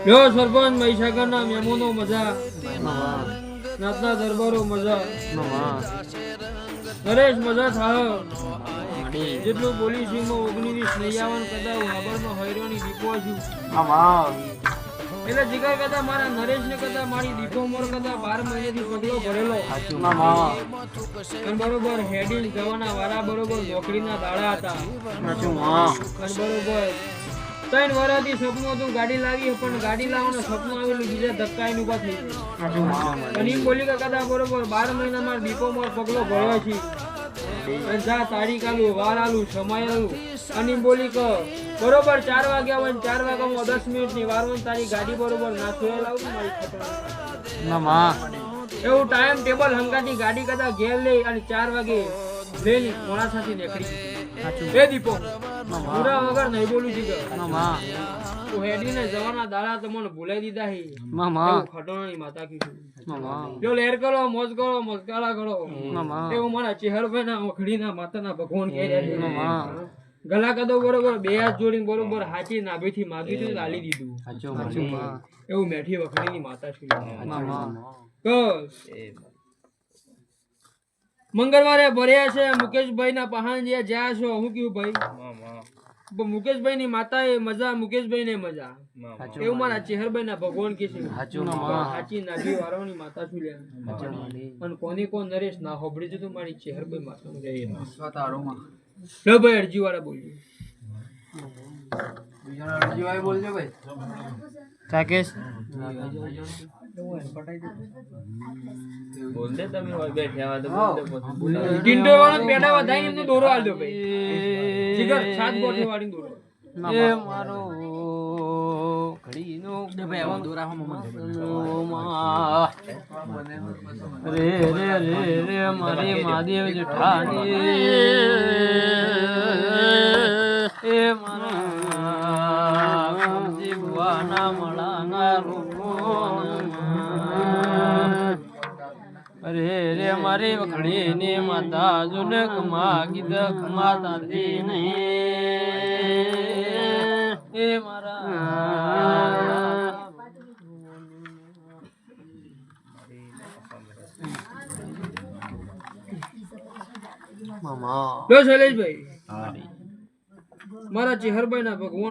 લ્યો સરપંચ મહીસાગરના મહેમાનો મજા, નાતના દરબારો મજા, નરેશ મજા થાય. જેટલું બોલી છું 19 નહીં આવવાનું કદાચ વાબરમાં હૈરાની દીપો છું. એટલે જીગર કદા મારા નરેશ ને કદા મારી દીપો મોર કદા 12 મહિનેથી પગલો ભરેલો અને બરોબર હેડિંગ જવાના વારા બરોબર નોકરીના દાડા હતા અને બરોબર 3 વર્ષથી સપનું હતું ગાડી લાવી પણ ગાડી લાવવાનું સપનું આવેલું બીજા ધક્કાઈને ઉભા થઈ ગયા અને એમ બોલી કે કદા બરોબર 12 મહિના મારા દીપો મોર પગલો ભર્યો છે અને જા તારીખ આલું વાર આલું સમય આલું અને એમ બોલી કે બરોબર 4 વાગ્યા હોય 4 વાગ્યામાં 10 મિનિટની વાર હોય તારી ગાડી બરોબર ના છોડે લાવું મારી એવું ટાઈમ ટેબલ હંગાતી ગાડી કદા ઘેર લઈ અને 4 વાગે લઈ મોડા સાથે નીકળી એ દીપો પૂરા વગર નહીં બોલું છું કે તું હેડીને જવાના દાડા તમને ભૂલાઈ દીધા હી એવું ખટોણાની માતા કીધું જો લેર કરો મોજ કરો મસ્કારા કરો એવું મારા ચેહરભાઈ ના ઓખડીના માતાના ભગવાન કહે ગલા કદો બરોબર 2 હાથ જોડીને બરોબર હાચી નાભીથી માગી તો ગાલી દીધું એવું મેઠી વખડીની માતા છે તો મંગળવારે ભર્યા છે મુકેશભાઈ ના પહાણ જ્યાં છો હું કયું ભાઈ મુકેશભાઈ ની માતા એ મજા મુકેશભાઈ ને મજા એવું મારા ચેહરભાઈ ના ભગવાન કે છે હાચી નાભી વાળાની માતા છું અને કોની કોણ નરેશ ના હોબડી જતું મારી ચેહરભાઈ માતા લો ભાઈ અરજી વાળા બોલજો રાકેશ બોલ દે તમે હોય બેઠ્યા તો બોલ દે ટિંડો વાળો પેડા વધાઈને એમનો દોરો આલ દો ભાઈ જીગર 7 બોટલ વાળી દોરો એ મારો ઘડીનો ભાઈ આવા દોરા હમ રે રે રે રે મારી મહાદેવ જેઠાની એ મારા જીવાના મળાના રૂપો અરે રે મારી વખડી ને માતા જુને કમા ગીત કમાતા નહીં એ મારા મામા લો શૈલેષભાઈ મારા ચેહરભાઈ ના ભગવાન